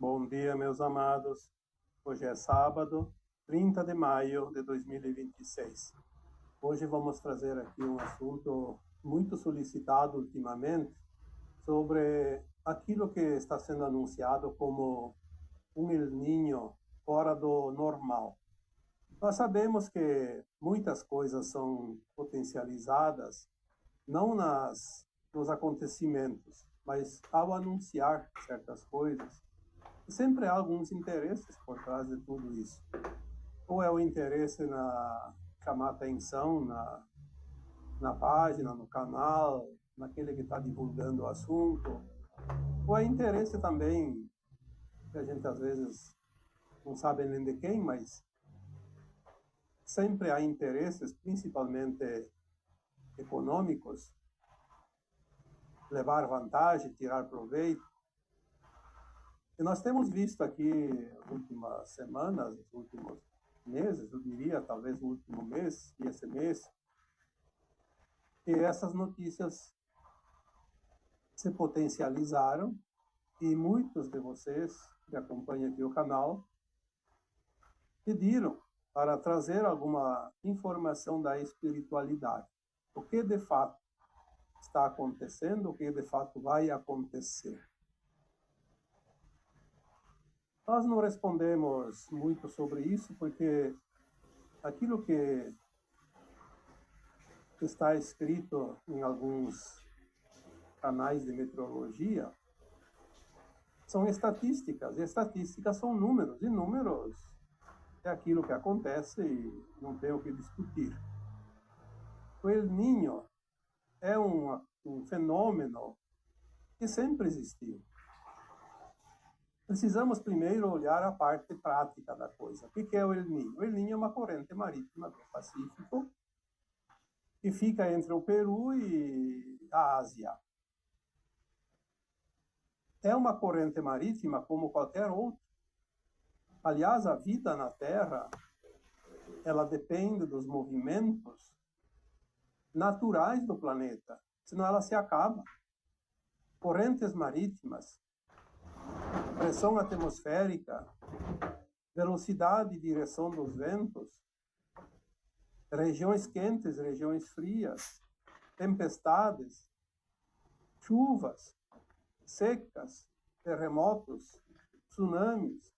Bom dia, meus amados. Hoje é sábado, 30 de maio de 2026. Hoje vamos trazer aqui um assunto muito solicitado ultimamente sobre aquilo que está sendo anunciado como um El Niño fora do normal. Nós sabemos que muitas coisas são potencializadas não nos acontecimentos, mas ao anunciar certas coisas. Sempre há alguns interesses por trás de tudo isso. Ou é o interesse na chamar atenção na página, no canal, naquele que está divulgando o assunto, ou é interesse também, que a gente às vezes não sabe nem de quem, mas sempre há interesses, principalmente econômicos, levar vantagem, tirar proveito. E nós temos visto aqui nas últimas semanas, nos últimos meses, eu diria, talvez no último mês e esse mês, que essas notícias se potencializaram e muitos de vocês que acompanham aqui o canal pediram para trazer alguma informação da espiritualidade. O que de fato está acontecendo, o que de fato vai acontecer. Nós não respondemos muito sobre isso, porque aquilo que está escrito em alguns canais de meteorologia são estatísticas, e estatísticas são números, e números é aquilo que acontece e não tem o que discutir. O El Niño é um fenômeno que sempre existiu. Precisamos primeiro olhar a parte prática da coisa. O que é o El Niño? O El Niño é uma corrente marítima do Pacífico que fica entre o Peru e a Ásia. É uma corrente marítima como qualquer outra. Aliás, a vida na Terra, ela depende dos movimentos naturais do planeta, senão ela se acaba. Correntes marítimas, pressão atmosférica, velocidade e direção dos ventos, regiões quentes, regiões frias, tempestades, chuvas, secas, terremotos, tsunamis.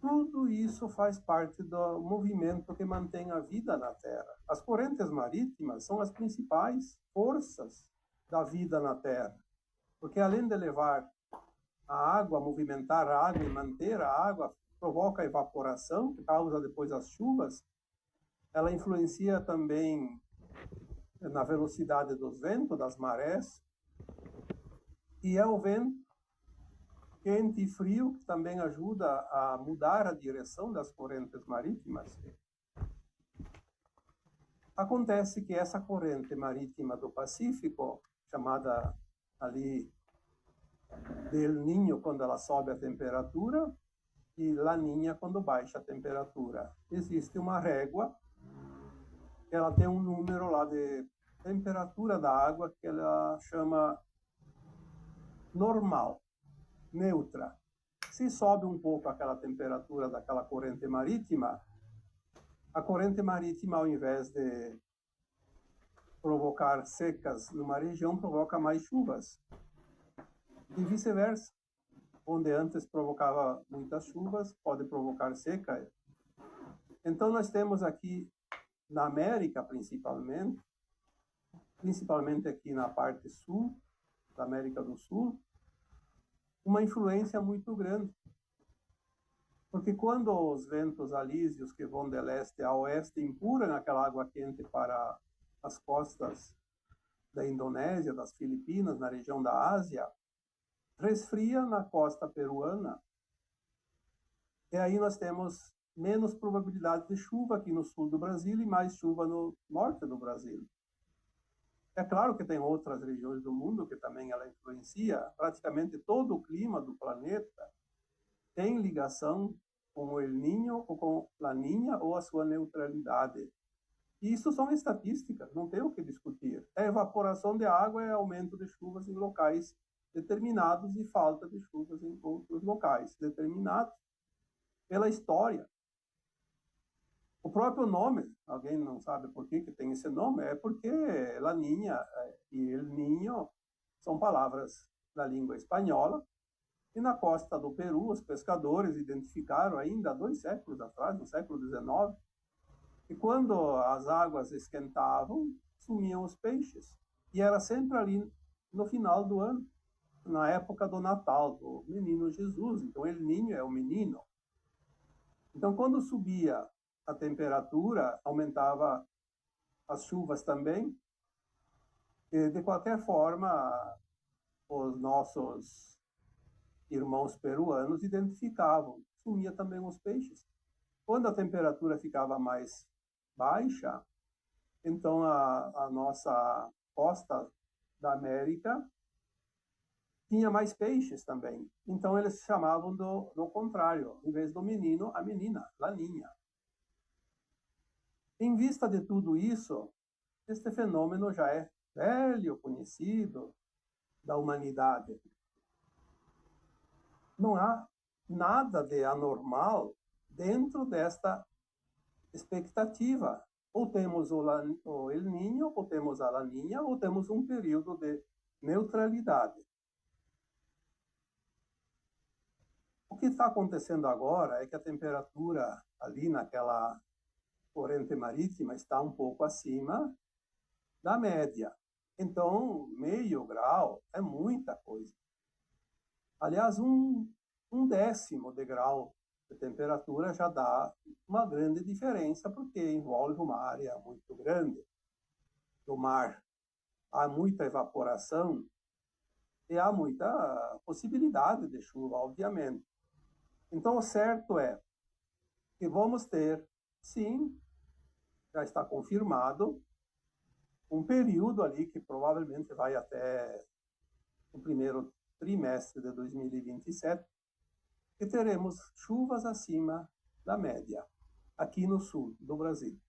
Tudo isso faz parte do movimento que mantém a vida na Terra. As correntes marítimas são as principais forças da vida na Terra, porque além de levar a água, movimentar a água e manter a água, provoca a evaporação, que causa depois as chuvas, ela influencia também na velocidade dos ventos, das marés, e é o vento quente e frio que também ajuda a mudar a direção das correntes marítimas. Acontece que essa corrente marítima do Pacífico, chamada ali de El Niño quando ela sobe a temperatura e La Niña quando baixa a temperatura. Existe uma régua, ela tem um número lá de temperatura da água que ela chama normal, neutra. Se sobe um pouco aquela temperatura daquela corrente marítima, a corrente marítima, ao invés de provocar secas numa região, provoca mais chuvas. E vice-versa. Onde antes provocava muitas chuvas, pode provocar seca. Então, nós temos aqui, na América principalmente aqui na parte sul, da América do Sul, uma influência muito grande. Porque quando os ventos alísios que vão de leste a oeste empurram aquela água quente para as costas da Indonésia, das Filipinas, na região da Ásia, resfria na costa peruana, e aí nós temos menos probabilidade de chuva aqui no sul do Brasil e mais chuva no norte do Brasil. É claro que tem outras regiões do mundo que também ela influencia. Praticamente todo o clima do planeta tem ligação com o El Niño ou com La Niña ou a sua neutralidade. E isso são estatísticas, não tem o que discutir. A evaporação de água é aumento de chuvas em locais determinados e falta de chuvas em outros locais determinados pela história. O próprio nome, alguém não sabe por que tem esse nome, é porque La Niña e El Niño são palavras da língua espanhola, e na costa do Peru, os pescadores identificaram ainda há 2 séculos atrás, no século XIX, que quando as águas esquentavam, sumiam os peixes. E era sempre ali no final do ano, na época do Natal, do menino Jesus. Então, El Niño é o menino. Então, quando subia a temperatura, aumentava as chuvas também. E, de qualquer forma, os nossos irmãos peruanos identificavam, sumia também os peixes. Quando a temperatura ficava mais baixa, então a nossa costa da América tinha mais peixes também. Então eles chamavam do contrário, em vez do menino, a menina, La Niña. Em vista de tudo isso, este fenômeno já é velho, conhecido da humanidade. Não há nada de anormal dentro desta expectativa. Ou temos o El Niño, ou temos a La Niña, ou temos um período de neutralidade. O que está acontecendo agora é que a temperatura ali naquela corrente marítima está um pouco acima da média. Então, meio grau é muita coisa. Aliás, um décimo de grau de temperatura já dá uma grande diferença, porque envolve uma área muito grande do mar. Há muita evaporação e há muita possibilidade de chuva, obviamente. Então, o certo é que vamos ter, sim, já está confirmado, um período ali que provavelmente vai até o primeiro trimestre de 2027, que teremos chuvas acima da média, aqui no sul do Brasil.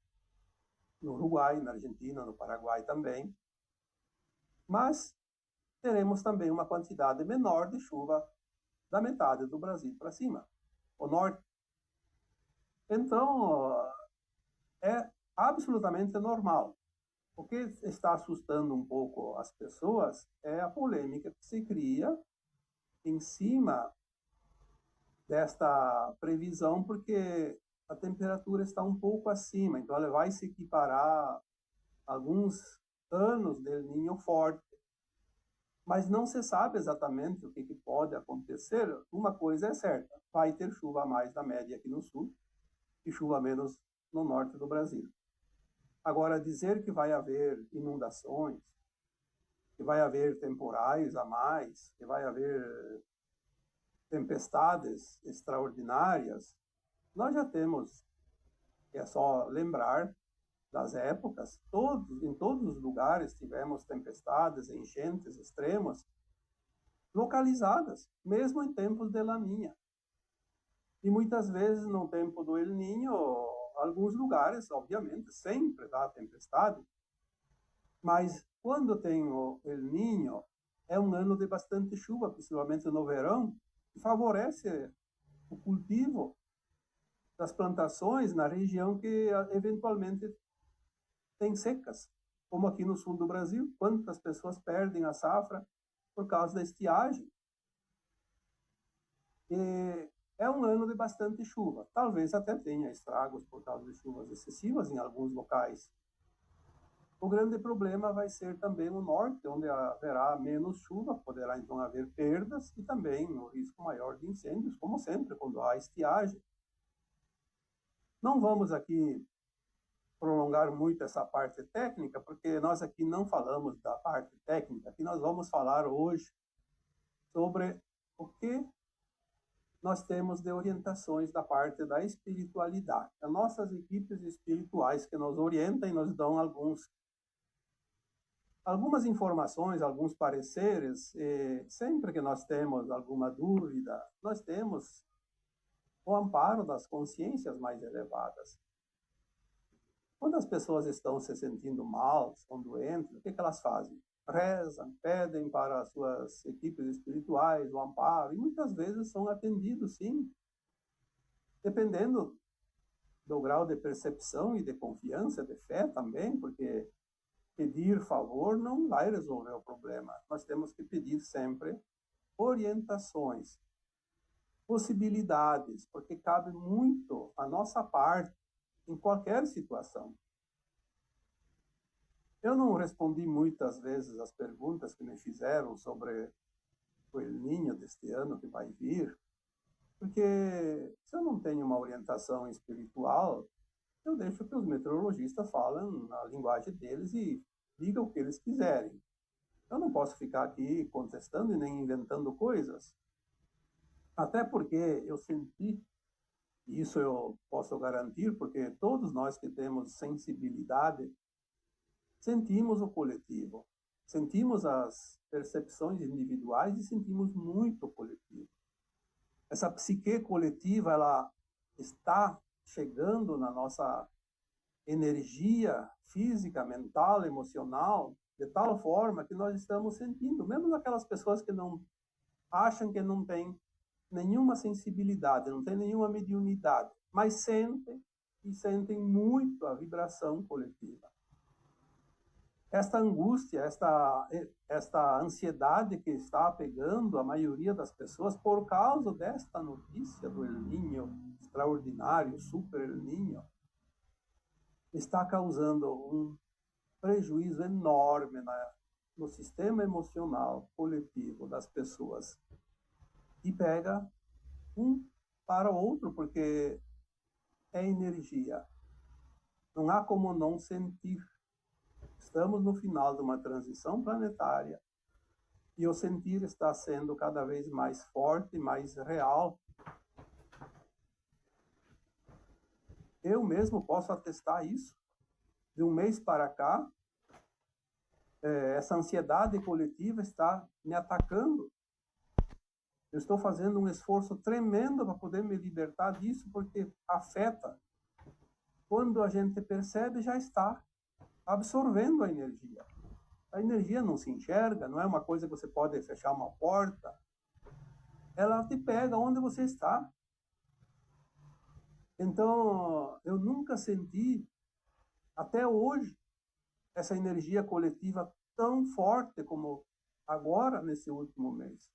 No Uruguai, na Argentina, no Paraguai também. Mas teremos também uma quantidade menor de chuva da metade do Brasil para cima, o norte. Então, é absolutamente normal. O que está assustando um pouco as pessoas é a polêmica que se cria em cima desta previsão, porque a temperatura está um pouco acima, então ela vai se equiparar a alguns anos de El Niño forte. Mas não se sabe exatamente o que pode acontecer. Uma coisa é certa, vai ter chuva a mais da média aqui no sul e chuva a menos no norte do Brasil. Agora, dizer que vai haver inundações, que vai haver temporais a mais, que vai haver tempestades extraordinárias, nós já temos, é só lembrar das épocas, em todos os lugares tivemos tempestades, enchentes extremas, localizadas, mesmo em tempos de Laninha. E muitas vezes, no tempo do El Niño, alguns lugares, obviamente, sempre dá tempestade, mas quando tem o El Niño, é um ano de bastante chuva, principalmente no verão, que favorece o cultivo das plantações na região que eventualmente tem secas, como aqui no sul do Brasil. Quantas pessoas perdem a safra por causa da estiagem? E é um ano de bastante chuva. Talvez até tenha estragos por causa de chuvas excessivas em alguns locais. O grande problema vai ser também no norte, onde haverá menos chuva, poderá então haver perdas e também o risco maior de incêndios, como sempre, quando há estiagem. Não vamos aqui prolongar muito essa parte técnica, porque nós aqui não falamos da parte técnica. Aqui nós vamos falar hoje sobre o que nós temos de orientações da parte da espiritualidade. As nossas equipes espirituais que nos orientam e nos dão algumas informações, alguns pareceres, e sempre que nós temos alguma dúvida, nós temos o amparo das consciências mais elevadas. Quando as pessoas estão se sentindo mal, estão doentes, o que elas fazem? rezam, pedem para as suas equipes espirituais o amparo, e muitas vezes são atendidos, sim, dependendo do grau de percepção e de confiança, de fé também, porque pedir favor não vai resolver o problema. Nós temos que pedir sempre orientações, possibilidades, porque cabe muito a nossa parte em qualquer situação. Eu não respondi muitas vezes as perguntas que me fizeram sobre o El Niño deste ano que vai vir, porque se eu não tenho uma orientação espiritual, eu deixo que os meteorologistas falem a linguagem deles e digam o que eles quiserem. Eu não posso ficar aqui contestando e nem inventando coisas. Até porque eu senti, e isso eu posso garantir, porque todos nós que temos sensibilidade, sentimos o coletivo, sentimos as percepções individuais e sentimos muito o coletivo. Essa psique coletiva, ela está chegando na nossa energia física, mental, emocional, de tal forma que nós estamos sentindo, mesmo aquelas pessoas que não acham que não tem nenhuma sensibilidade, não tem nenhuma mediunidade, mas sentem e sentem muito a vibração coletiva. Esta angústia, esta ansiedade que está pegando a maioria das pessoas por causa desta notícia do El Niño extraordinário, super El Niño, está causando um prejuízo enorme no sistema emocional coletivo das pessoas. E pega um para o outro, porque é energia. Não há como não sentir. Estamos no final de uma transição planetária e o sentir está sendo cada vez mais forte, mais real. Eu mesmo posso atestar isso. De um mês para cá, essa ansiedade coletiva está me atacando. Eu estou fazendo um esforço tremendo para poder me libertar disso, porque afeta. Quando a gente percebe, já está absorvendo a energia. A energia não se enxerga, não é uma coisa que você pode fechar uma porta. Ela te pega onde você está. Então, eu nunca senti, até hoje, essa energia coletiva tão forte como agora, nesse último mês.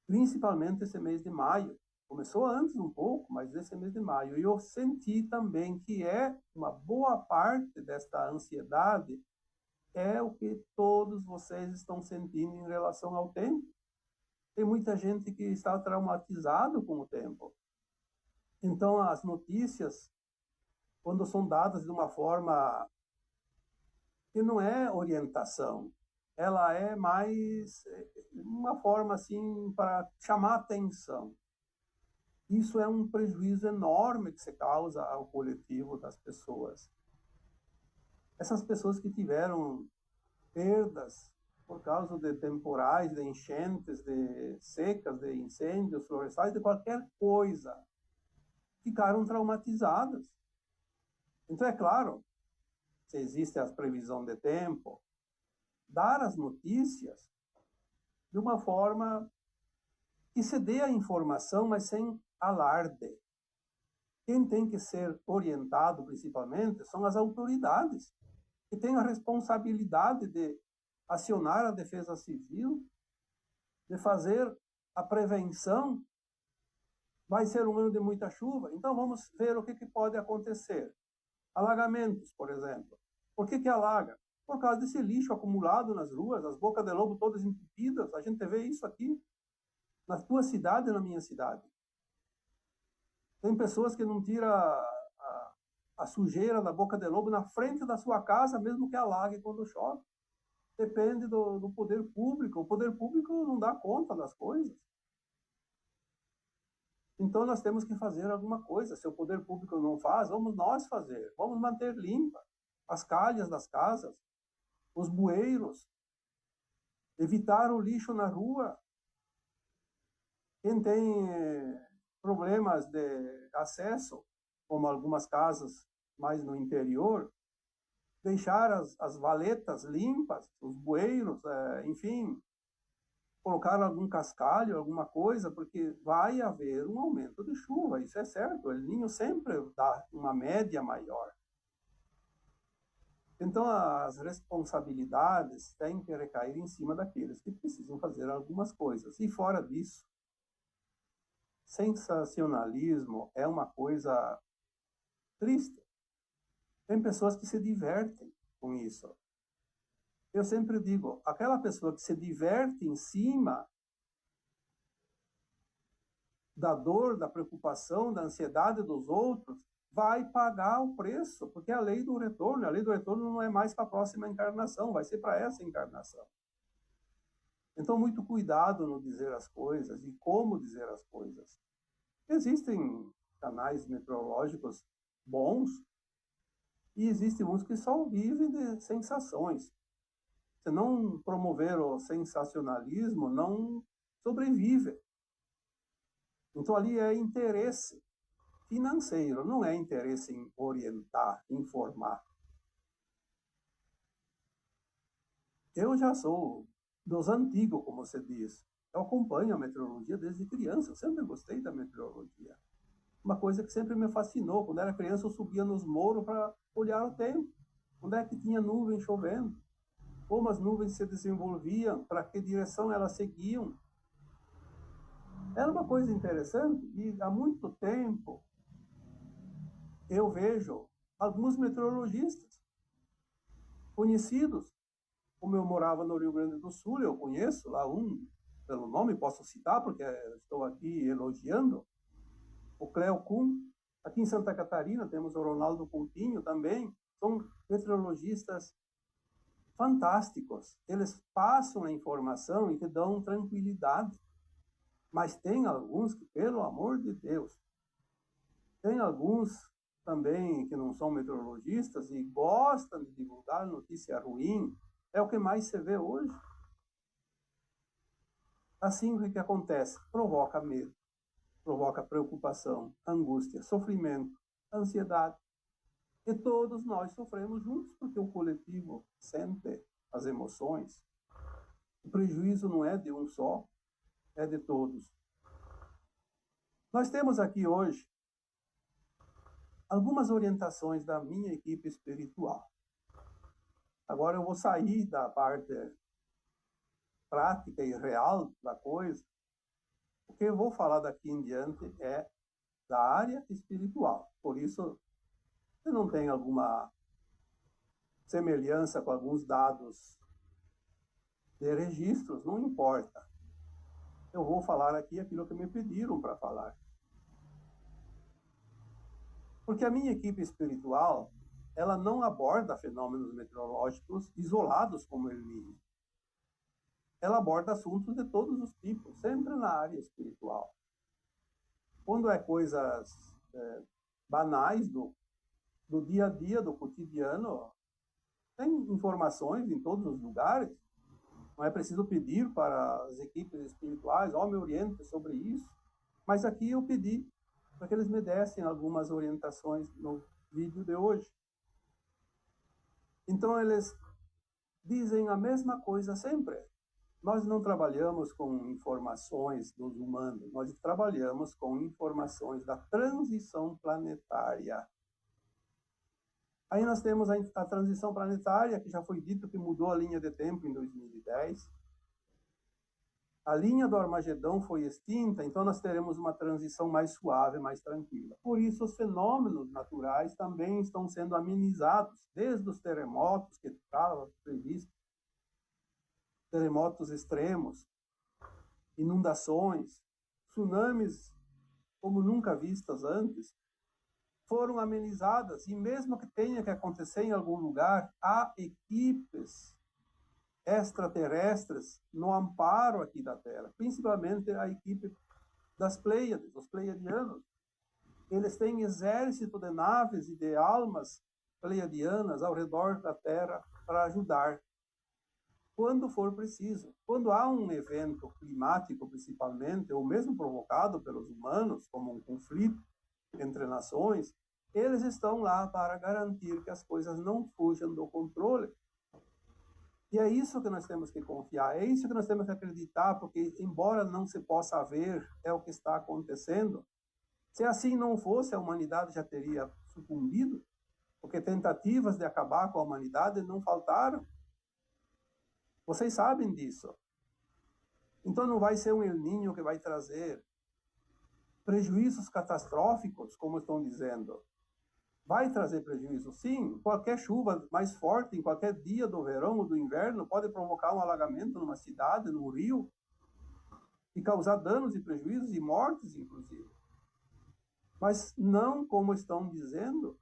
Principalmente esse mês de maio. Começou antes um pouco, mas esse mês de maio. E eu senti também que uma boa parte desta ansiedade é o que todos vocês estão sentindo em relação ao tempo. Tem muita gente que está traumatizado com o tempo. Então, as notícias, quando são dadas de uma forma que não é orientação, ela é mais uma forma assim para chamar atenção. Isso é um prejuízo enorme que se causa ao coletivo das pessoas. Essas pessoas que tiveram perdas por causa de temporais, de enchentes, de secas, de incêndios florestais, de qualquer coisa, ficaram traumatizadas. Então, é claro, se existe a previsão de tempo, dar as notícias de uma forma que se dê a informação, mas sem alarde. Quem tem que ser orientado, principalmente, são as autoridades, que têm a responsabilidade de acionar a defesa civil, de fazer a prevenção. Vai ser um ano de muita chuva, então vamos ver o que pode acontecer. Alagamentos, por exemplo. Por que alaga? Por causa desse lixo acumulado nas ruas, as bocas de lobo todas entupidas. A gente vê isso aqui, na tua cidade e na minha cidade. Tem pessoas que não tiram a sujeira da boca de lobo na frente da sua casa, mesmo que alague quando chove. Depende do poder público. O poder público não dá conta das coisas. Então, nós temos que fazer alguma coisa. Se o poder público não faz, vamos nós fazer. Vamos manter limpa as calhas das casas, os bueiros, evitar o lixo na rua. Quem tem problemas de acesso, como algumas casas mais no interior, deixar as valetas limpas, os bueiros, enfim, colocar algum cascalho, alguma coisa, porque vai haver um aumento de chuva, isso é certo. O El Niño sempre dá uma média maior. Então, as responsabilidades têm que recair em cima daqueles que precisam fazer algumas coisas. E fora disso, sensacionalismo é uma coisa triste. Tem pessoas que se divertem com isso. Eu sempre digo, aquela pessoa que se diverte em cima da dor, da preocupação, da ansiedade dos outros, vai pagar o preço, porque é a lei do retorno. A lei do retorno não é mais para a próxima encarnação, vai ser para essa encarnação. Então, muito cuidado no dizer as coisas e como dizer as coisas. Existem canais meteorológicos bons e existem uns que só vivem de sensações. Se não promover o sensacionalismo, não sobrevive. Então, ali é interesse financeiro, não é interesse em orientar, informar. Eu já sou dos antigos, como você diz. Eu acompanho a meteorologia desde criança, eu sempre gostei da meteorologia. Uma coisa que sempre me fascinou. Quando era criança, eu subia nos morros para olhar o tempo. Onde é que tinha nuvem chovendo? Como as nuvens se desenvolviam, para que direção elas seguiam. Era uma coisa interessante e há muito tempo eu vejo alguns meteorologistas conhecidos. Como eu morava no Rio Grande do Sul, eu conheço lá pelo nome, posso citar, porque estou aqui elogiando, o Cleo Kuhn. Aqui em Santa Catarina temos o Ronaldo Coutinho também. São meteorologistas fantásticos. Eles passam a informação e te dão tranquilidade. Mas tem alguns que, pelo amor de Deus, tem alguns também que não são meteorologistas e gostam de divulgar notícia ruim. É o que mais se vê hoje. Assim, o que acontece? Provoca medo, provoca preocupação, angústia, sofrimento, ansiedade. E todos nós sofremos juntos, porque o coletivo sente as emoções. O prejuízo não é de um só, é de todos. Nós temos aqui hoje algumas orientações da minha equipe espiritual. Agora eu vou sair da parte prática e real da coisa. O que eu vou falar daqui em diante é da área espiritual. Por isso, se não tem alguma semelhança com alguns dados de registros, não importa. Eu vou falar aqui aquilo que me pediram para falar. Porque a minha equipe espiritual, ela não aborda fenômenos meteorológicos isolados como El Niño. Ela aborda assuntos de todos os tipos, sempre na área espiritual. Quando é coisas banais do dia a dia, do cotidiano, tem informações em todos os lugares. Não é preciso pedir para as equipes espirituais, me oriente sobre isso. Mas aqui eu pedi para que eles me dessem algumas orientações no vídeo de hoje. Então, eles dizem a mesma coisa sempre. Nós não trabalhamos com informações dos humanos, nós trabalhamos com informações da transição planetária. Aí nós temos a transição planetária, que já foi dito que mudou a linha de tempo em 2010. A linha do Armagedão foi extinta, então nós teremos uma transição mais suave, mais tranquila. Por isso, os fenômenos naturais também estão sendo amenizados, desde os terremotos, que estavam previstos, terremotos extremos, inundações, tsunamis como nunca vistas antes, foram amenizadas, e mesmo que tenha que acontecer em algum lugar, há equipes extraterrestres no amparo aqui da Terra, principalmente a equipe das Pleiades, os pleiadianos. Eles têm exército de naves e de almas pleiadianas ao redor da Terra para ajudar quando for preciso. Quando há um evento climático, principalmente, ou mesmo provocado pelos humanos, como um conflito entre nações, Eles estão lá para garantir que as coisas não fujam do controle. E é isso que nós temos que confiar, é isso que nós temos que acreditar, porque, embora não se possa ver, é o que está acontecendo. Se assim não fosse, a humanidade já teria sucumbido, porque tentativas de acabar com a humanidade não faltaram. Vocês sabem disso. Então não vai ser um El Niño que vai trazer prejuízos catastróficos, como estão dizendo. Vai trazer prejuízo, sim. Qualquer chuva mais forte em qualquer dia do verão ou do inverno pode provocar um alagamento numa cidade, num rio, e causar danos e prejuízos e mortes, inclusive. Mas não como estão dizendo,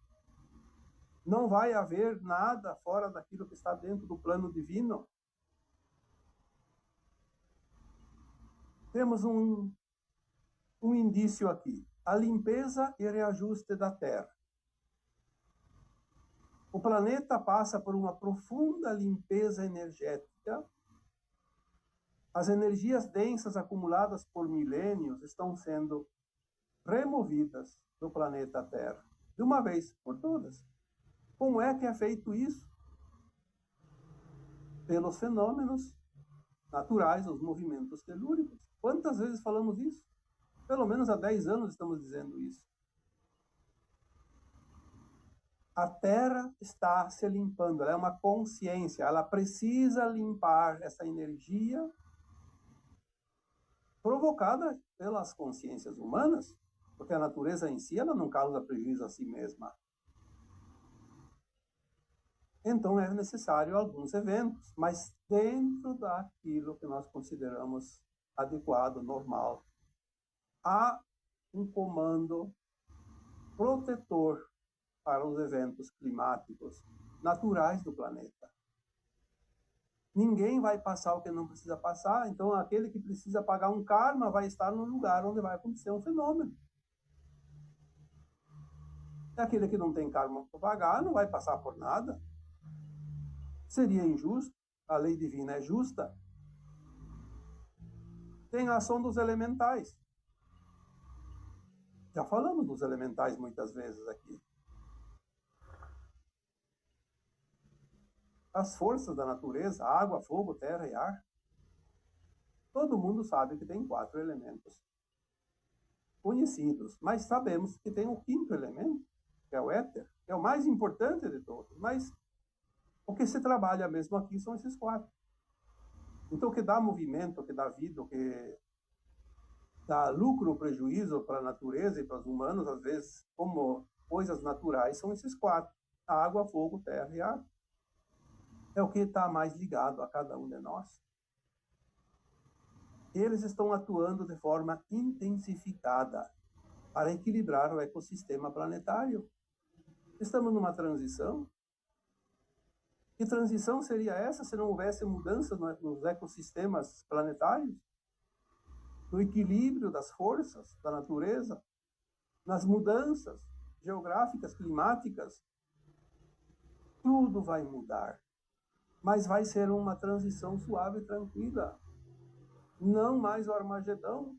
não vai haver nada fora daquilo que está dentro do plano divino. Temos um indício aqui: a limpeza e reajuste da Terra. O planeta passa por uma profunda limpeza energética. As energias densas acumuladas por milênios estão sendo removidas do planeta Terra, de uma vez por todas. Como é que é feito isso? Pelos fenômenos naturais, os movimentos telúricos. Quantas vezes falamos isso? Pelo menos há 10 anos estamos dizendo isso. A Terra está se limpando, ela é uma consciência, ela precisa limpar essa energia provocada pelas consciências humanas, porque a natureza em si ela não causa prejuízo a si mesma. Então é necessário alguns eventos, mas dentro daquilo que nós consideramos adequado, normal. Há um comando protetor para os eventos climáticos naturais do planeta. Ninguém vai passar o que não precisa passar, então aquele que precisa pagar um karma vai estar no lugar onde vai acontecer um fenômeno. E aquele que não tem karma para pagar não vai passar por nada. Seria injusto, a lei divina é justa. Tem a ação dos elementais. Já falamos dos elementais muitas vezes aqui. As forças da natureza, água, fogo, terra e ar. Todo mundo sabe que tem 4 elementos conhecidos, mas sabemos que tem o 5º elemento, que é o éter, que é o mais importante de todos. Mas o que se trabalha mesmo aqui são esses 4. Então, o que dá movimento, o que dá vida, o que dá lucro ou prejuízo para a natureza e para os humanos, às vezes, como coisas naturais, são esses 4. Água, fogo, terra e ar. É o que está mais ligado a cada um de nós. Eles estão atuando de forma intensificada para equilibrar o ecossistema planetário. Estamos numa transição. Que transição seria essa se não houvesse mudança nos ecossistemas planetários? No equilíbrio das forças da natureza? Nas mudanças geográficas, climáticas? Tudo vai mudar. Mas vai ser uma transição suave e tranquila. Não mais o Armagedão.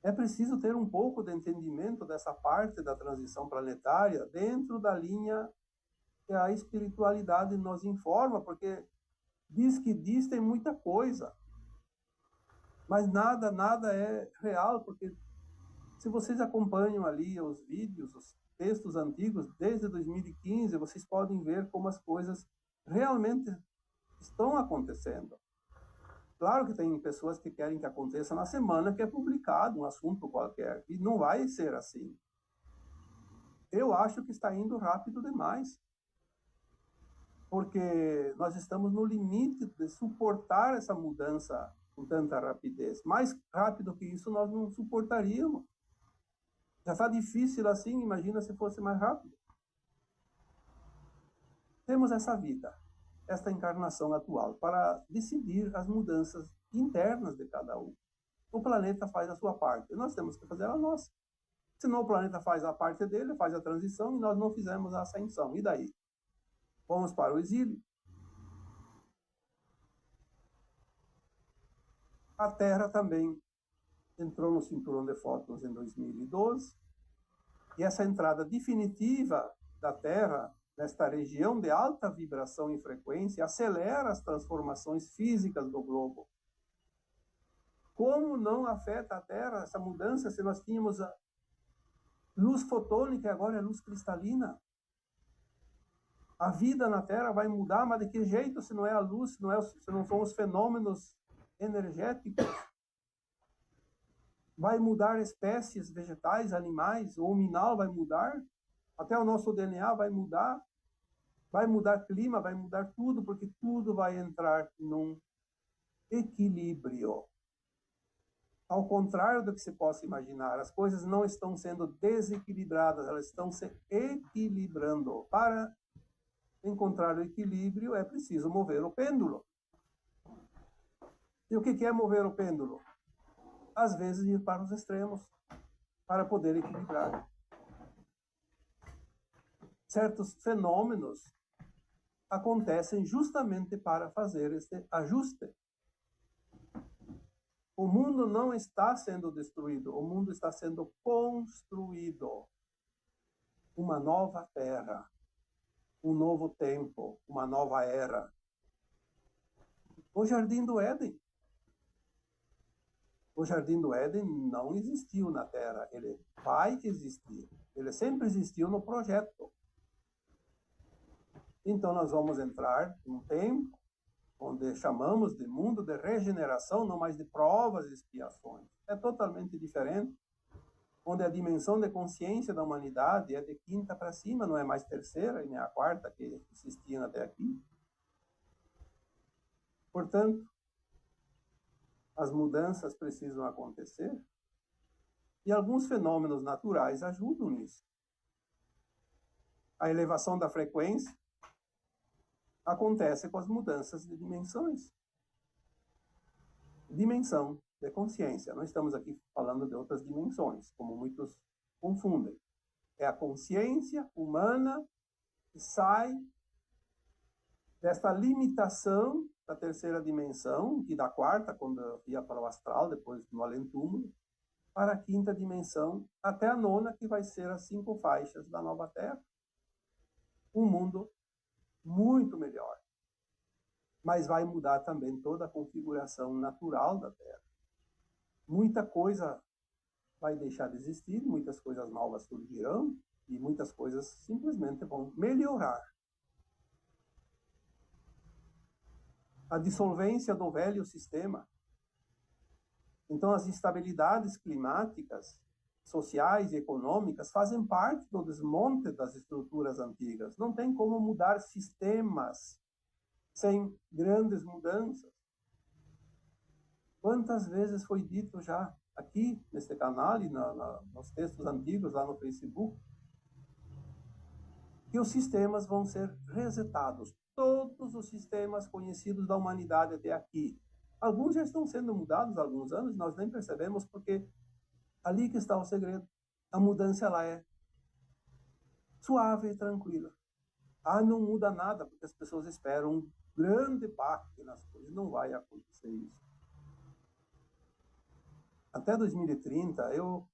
É preciso ter um pouco de entendimento dessa parte da transição planetária dentro da linha que a espiritualidade nos informa, porque diz que diz tem muita coisa, mas nada é real, porque se vocês acompanham ali os vídeos, os textos antigos, desde 2015, vocês podem ver como as coisas realmente estão acontecendo. Claro que tem pessoas que querem que aconteça na semana que é publicado um assunto qualquer, e não vai ser assim. Eu acho que está indo rápido demais, porque nós estamos no limite de suportar essa mudança com tanta rapidez. Mais rápido que isso nós não suportaríamos. Já está difícil assim, imagina se fosse mais rápido. Temos essa vida, esta encarnação atual, para decidir as mudanças internas de cada um. O planeta faz a sua parte, e nós temos que fazer a nossa. Senão o planeta faz a parte dele, faz a transição, e nós não fizemos a ascensão. E daí? Vamos para o exílio. A Terra também entrou no cinturão de fótons em 2012. E essa entrada definitiva da Terra nesta região de alta vibração e frequência acelera as transformações físicas do globo. Como não afeta a Terra essa mudança se nós tínhamos a luz fotônica e agora é luz cristalina? A vida na Terra vai mudar, mas de que jeito se não é a luz, se não são os fenômenos energéticos? Vai mudar espécies vegetais, animais, o mineral vai mudar, até o nosso DNA vai mudar clima, vai mudar tudo, porque tudo vai entrar num equilíbrio. Ao contrário do que se possa imaginar, as coisas não estão sendo desequilibradas, elas estão se equilibrando. Para encontrar o equilíbrio, é preciso mover o pêndulo. E o que é mover o pêndulo? Às vezes ir para os extremos, para poder equilibrar. Certos fenômenos acontecem justamente para fazer este ajuste. O mundo não está sendo destruído, o mundo está sendo construído. Uma nova terra, um novo tempo, uma nova era. O Jardim do Éden. O Jardim do Éden não existiu na Terra, ele vai existir. Ele sempre existiu no projeto. Então nós vamos entrar num tempo onde chamamos de mundo de regeneração, não mais de provas e expiações. É totalmente diferente, onde a dimensão de consciência da humanidade é de quinta para cima, não é mais terceira e nem a quarta que existiam até aqui. Portanto, as mudanças precisam acontecer e alguns fenômenos naturais ajudam nisso. A elevação da frequência acontece com as mudanças de dimensões. Dimensão de consciência. Não estamos aqui falando de outras dimensões, como muitos confundem. É a consciência humana que sai desta limitação da terceira dimensão, e da quarta, quando ia para o astral, depois no além-túmulo, para a quinta dimensão, até a nona, que vai ser as 5 faixas da nova Terra. Um mundo muito melhor. Mas vai mudar também toda a configuração natural da Terra. Muita coisa vai deixar de existir, muitas coisas novas surgirão, e muitas coisas simplesmente vão melhorar. A dissolvência do velho sistema. Então, as instabilidades climáticas, sociais e econômicas fazem parte do desmonte das estruturas antigas. Não tem como mudar sistemas sem grandes mudanças. Quantas vezes foi dito já aqui, neste canal e nos textos antigos lá no Facebook, que os sistemas vão ser resetados. Todos os sistemas conhecidos da humanidade até aqui. Alguns já estão sendo mudados há alguns anos, nós nem percebemos, porque ali que está o segredo. A mudança ela é suave e tranquila. Não muda nada, porque as pessoas esperam um grande impacto nas coisas. Não vai acontecer isso. Até 2030, eu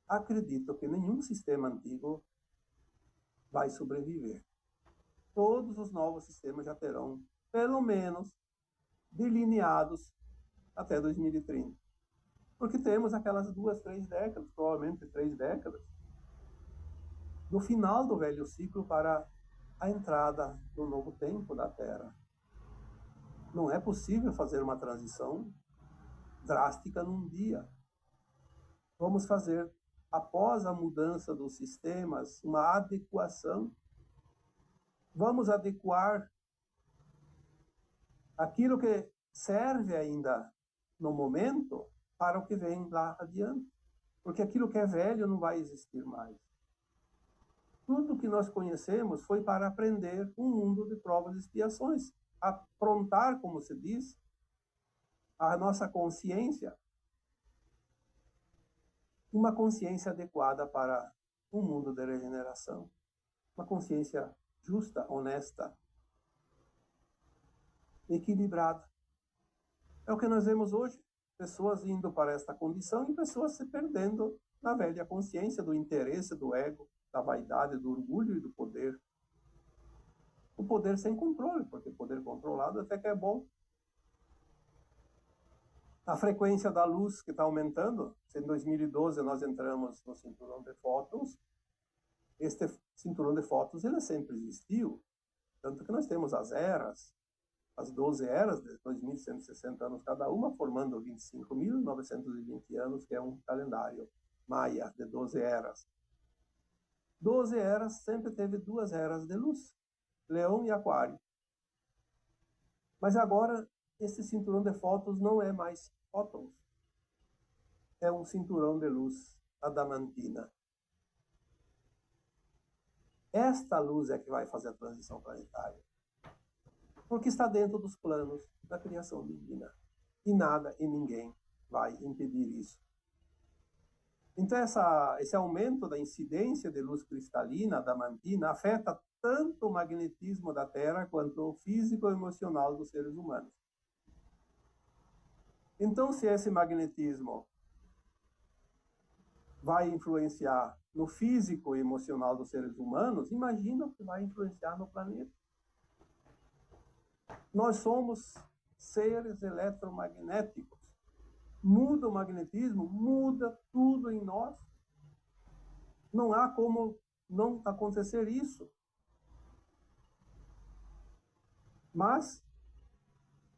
acredito que nenhum sistema antigo vai sobreviver. Todos os novos sistemas já terão, pelo menos, delineados até 2030. Porque temos aquelas 2, 3 décadas, provavelmente 3 décadas, no final do velho ciclo para a entrada do novo tempo da Terra. Não é possível fazer uma transição drástica num dia. Vamos fazer, após a mudança dos sistemas, uma adequação. Vamos adequar aquilo que serve ainda no momento para o que vem lá adiante. Porque aquilo que é velho não vai existir mais. Tudo que nós conhecemos foi para aprender um mundo de provas e expiações. Aprontar, como se diz, a nossa consciência, uma consciência adequada para um mundo de regeneração. Uma consciência justa, honesta, equilibrada. É o que nós vemos hoje. Pessoas indo para esta condição e pessoas se perdendo na velha consciência do interesse, do ego, da vaidade, do orgulho e do poder. O poder sem controle, porque poder controlado até que é bom. A frequência da luz que está aumentando, se em 2012 nós entramos no cinturão de fótons, este cinturão de fótons ele sempre existiu, tanto que nós temos as eras, as 12 eras de 2.160 anos cada uma, formando 25.920 anos, que é um calendário maia de 12 eras. 12 eras sempre teve duas eras de luz, Leão e Aquário. Mas agora, esse cinturão de fótons não é mais fótons. É um cinturão de luz adamantina. Esta luz é que vai fazer a transição planetária. Porque está dentro dos planos da criação divina. E nada e ninguém vai impedir isso. Então, esse aumento da incidência de luz cristalina, adamantina, afeta tanto o magnetismo da Terra quanto o físico e emocional dos seres humanos. Então, se esse magnetismo vai influenciar no físico e emocional dos seres humanos, imagina o que vai influenciar no planeta. Nós somos seres eletromagnéticos. Muda o magnetismo, muda tudo em nós. Não há como não acontecer isso. Mas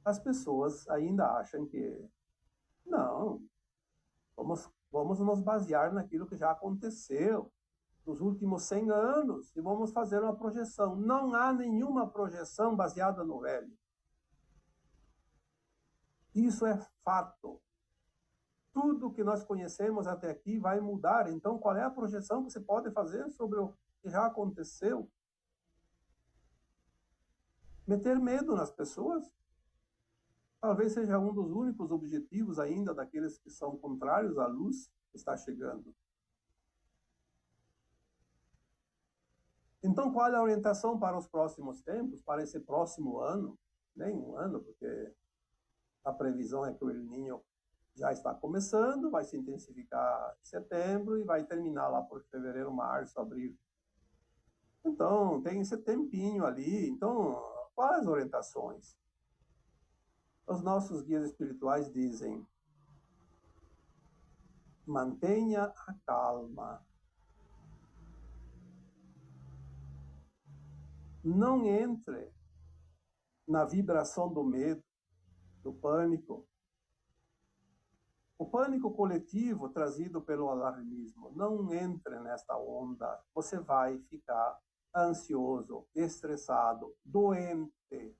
as pessoas ainda acham que não, vamos nos basear naquilo que já aconteceu nos últimos 100 anos e vamos fazer uma projeção. Não há nenhuma projeção baseada no velho. Isso é fato. Tudo que nós conhecemos até aqui vai mudar. Então, qual é a projeção que você pode fazer sobre o que já aconteceu? Meter medo nas pessoas? Talvez seja um dos únicos objetivos ainda daqueles que são contrários à luz que está chegando. Então, qual é a orientação para os próximos tempos, para esse próximo ano? Nem um ano, porque a previsão é que o El Niño já está começando, vai se intensificar em setembro e vai terminar lá por fevereiro, março, abril. Então, tem esse tempinho ali. Então, quais as orientações? Os nossos guias espirituais dizem: mantenha a calma. Não entre na vibração do medo, do pânico. O pânico coletivo trazido pelo alarmismo. Não entre nesta onda. Você vai ficar ansioso, estressado, doente.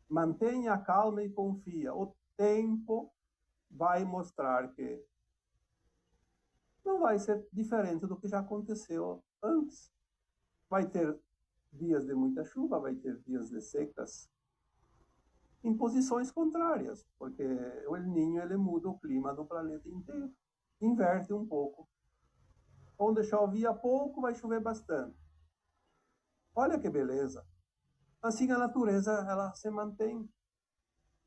Mantenha a calma e confia. O tempo vai mostrar que não vai ser diferente do que já aconteceu antes. Vai ter dias de muita chuva, vai ter dias de secas, em posições contrárias, porque o El Niño ele muda o clima do planeta inteiro, inverte um pouco. Onde chovia pouco, vai chover bastante. Olha que beleza. Assim a natureza ela se mantém.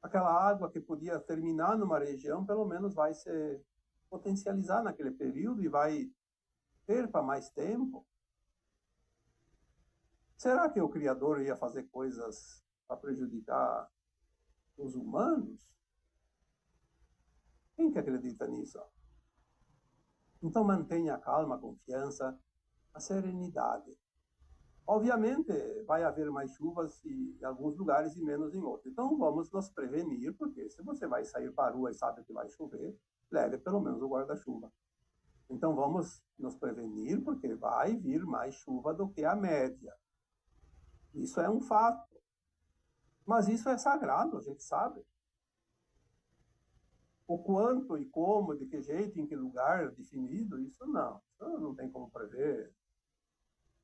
Aquela água que podia terminar numa região, pelo menos vai se potencializar naquele período e vai ter para mais tempo. Será que o Criador ia fazer coisas para prejudicar os humanos? Quem que acredita nisso? Então mantenha a calma, a confiança, a serenidade. Obviamente vai haver mais chuvas em alguns lugares e menos em outros. Então vamos nos prevenir, porque se você vai sair para a rua e sabe que vai chover, leve pelo menos o guarda-chuva. Então vamos nos prevenir, porque vai vir mais chuva do que a média. Isso é um fato. Mas isso é sagrado, a gente sabe. O quanto e como, de que jeito, em que lugar definido, isso não tem como prever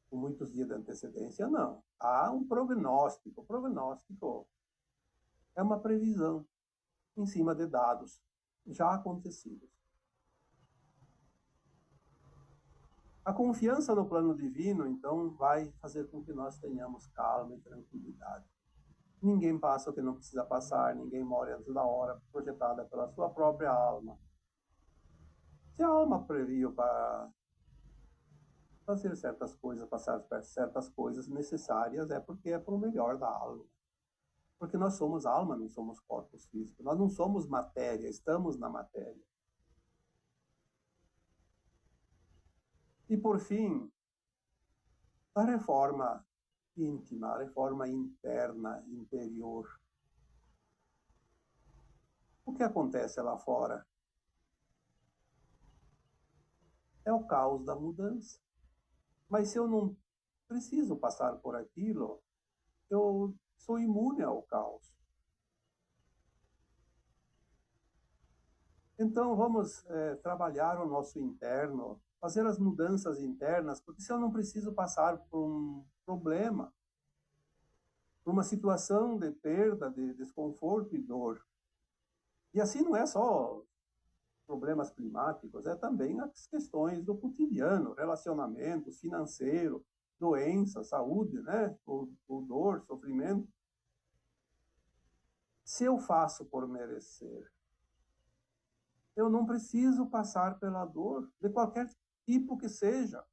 com muitos dias de antecedência, não. Há um prognóstico. O prognóstico é uma previsão em cima de dados já acontecidos. A confiança no plano divino, então, vai fazer com que nós tenhamos calma e tranquilidade. Ninguém passa o que não precisa passar, ninguém morre antes da hora, projetada pela sua própria alma. Se a alma previu para fazer certas coisas, passar certas coisas necessárias, é porque é para o melhor da alma. Porque nós somos alma, não somos corpos físicos. Nós não somos matéria, estamos na matéria. E, por fim, a reforma íntima, a reforma interna, interior. O que acontece lá fora é o caos da mudança. Mas se eu não preciso passar por aquilo, eu sou imune ao caos. Então, vamos trabalhar o nosso interno, fazer as mudanças internas, porque se eu não preciso passar por um problema, por uma situação de perda, de desconforto e dor. E assim não é só problemas climáticos, é também as questões do cotidiano, relacionamento, financeiro, doença, saúde, né? O dor, sofrimento. Se eu faço por merecer, eu não preciso passar pela dor, de qualquer tipo que seja.